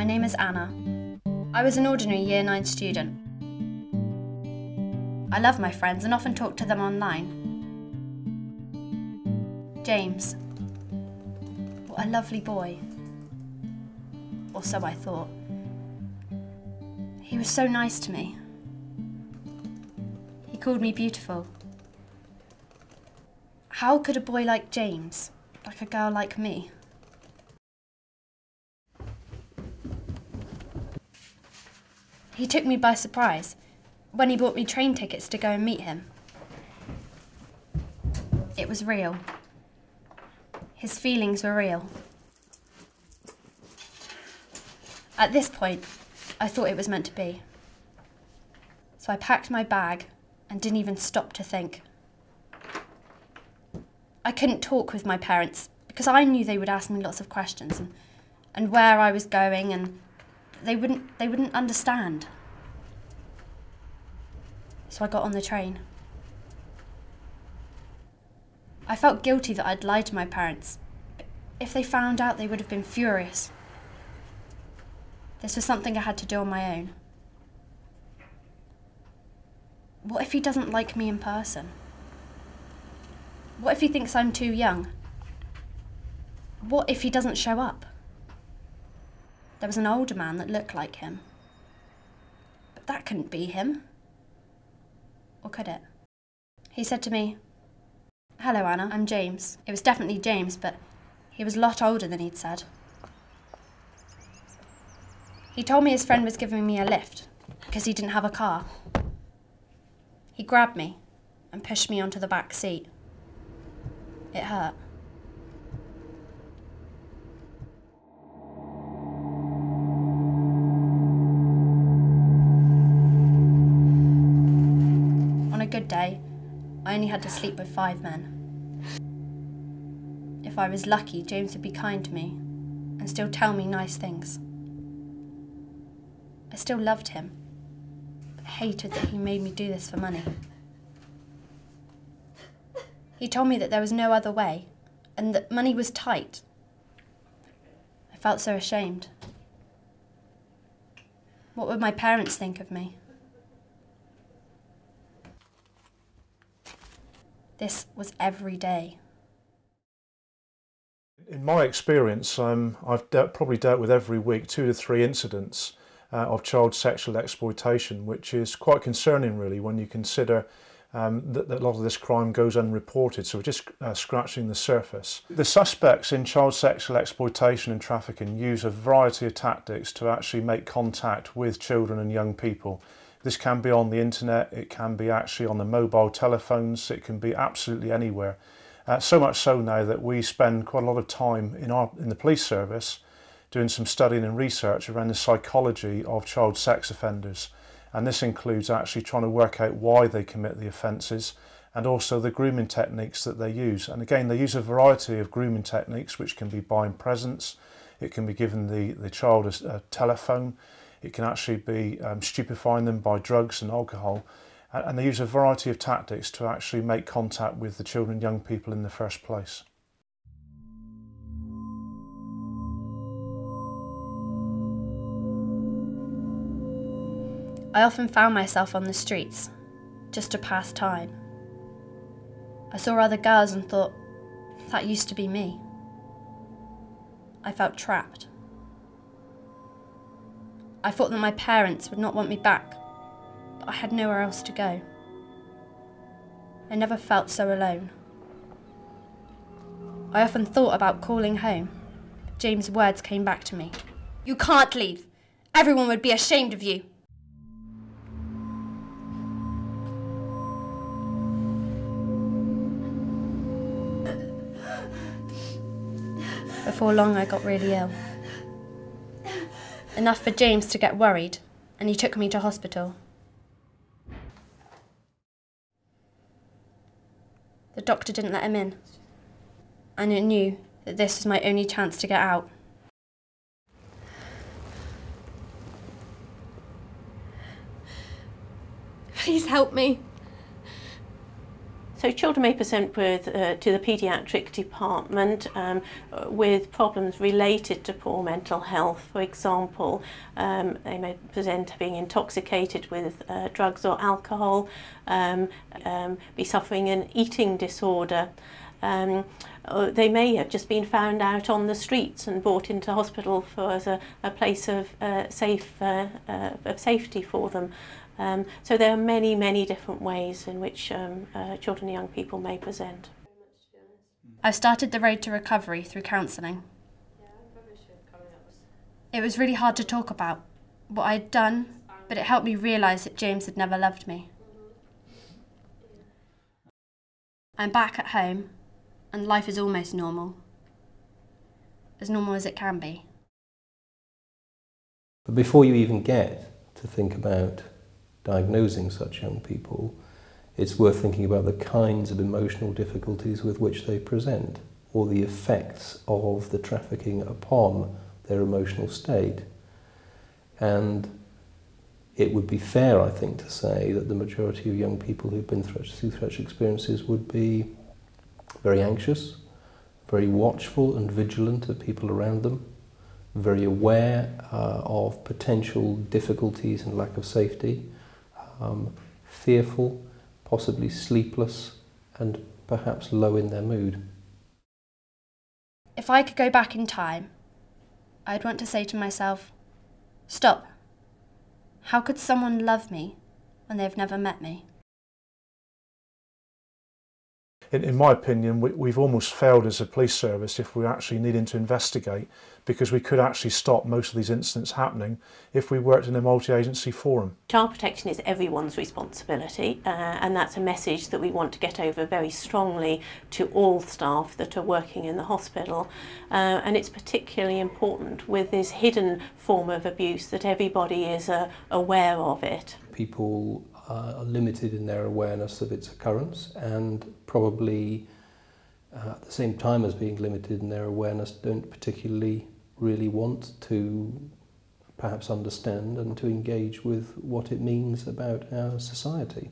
name is Anna. I was an ordinary Year 9 student. I love my friends and often talk to them online. James. What a lovely boy. Or so I thought. He was so nice to me. He called me beautiful. How could a boy like James like a girl like me? He took me by surprise when he bought me train tickets to go and meet him. It was real. His feelings were real. At this point, I thought it was meant to be. So I packed my bag and didn't even stop to think. I couldn't talk with my parents because I knew they would ask me lots of questions and where I was going, and they wouldn't understand. So I got on the train. I felt guilty that I'd lied to my parents. If they found out, they would have been furious. This was something I had to do on my own. What if he doesn't like me in person? What if he thinks I'm too young? What if he doesn't show up? There was an older man that looked like him. But that couldn't be him. Or could it? He said to me, "Hello Anna, I'm James." It was definitely James, but he was a lot older than he'd said. He told me his friend was giving me a lift because he didn't have a car. He grabbed me and pushed me onto the back seat. It hurt. On a good day, I only had to sleep with 5 men. If I was lucky, James would be kind to me and still tell me nice things. I still loved him, but hated that he made me do this for money. He told me that there was no other way and that money was tight. I felt so ashamed. What would my parents think of me? This was every day. In my experience, I've probably dealt with every week 2 to 3 incidents of child sexual exploitation, which is quite concerning really when you consider that a lot of this crime goes unreported, so we're just scratching the surface. The suspects in child sexual exploitation and trafficking use a variety of tactics to actually make contact with children and young people. This can be on the internet, it can be actually on the mobile telephones, it can be absolutely anywhere. So much so now that we spend quite a lot of time in the police service doing some studying and research around the psychology of child sex offenders. And this includes actually trying to work out why they commit the offences and also the grooming techniques that they use. And again, they use a variety of grooming techniques, which can be buying presents, it can be giving the child a telephone, it can actually be stupefying them by drugs and alcohol. And they use a variety of tactics to actually make contact with the children and young people in the first place. I often found myself on the streets, just to pass time. I saw other girls and thought, that used to be me. I felt trapped. I thought that my parents would not want me back, but I had nowhere else to go. I never felt so alone. I often thought about calling home, but James' words came back to me. "You can't leave. Everyone would be ashamed of you." Before long, I got really ill. Enough for James to get worried, and he took me to hospital. The doctor didn't let him in, and I knew that this was my only chance to get out. Please help me. So So children may present with, to the paediatric department with problems related to poor mental health. For example, they may present being intoxicated with drugs or alcohol, be suffering an eating disorder. They may have just been found out on the streets and brought into hospital as a place of safety for them. So there are many, many different ways in which children and young people may present. I've started the road to recovery through counselling. It was really hard to talk about what I'd done, but it helped me realise that James had never loved me. I'm back at home, and life is almost normal. As normal as it can be. But before you even get to think about diagnosing such young people, it's worth thinking about the kinds of emotional difficulties with which they present, or the effects of the trafficking upon their emotional state. And it would be fair, I think, to say that the majority of young people who've been through such experiences would be very anxious, very watchful and vigilant of people around them, very aware of potential difficulties and lack of safety, fearful, possibly sleepless, and perhaps low in their mood. If I could go back in time, I'd want to say to myself, stop. How could someone love me when they've never met me? In my opinion, we've almost failed as a police service if we're actually needing to investigate, because we could actually stop most of these incidents happening if we worked in a multi-agency forum. Child protection is everyone's responsibility, and that's a message that we want to get over very strongly to all staff that are working in the hospital. And it's particularly important with this hidden form of abuse that everybody is aware of it. People are limited in their awareness of its occurrence, and probably at the same time as being limited in their awareness, don't particularly really want to perhaps understand and to engage with what it means about our society.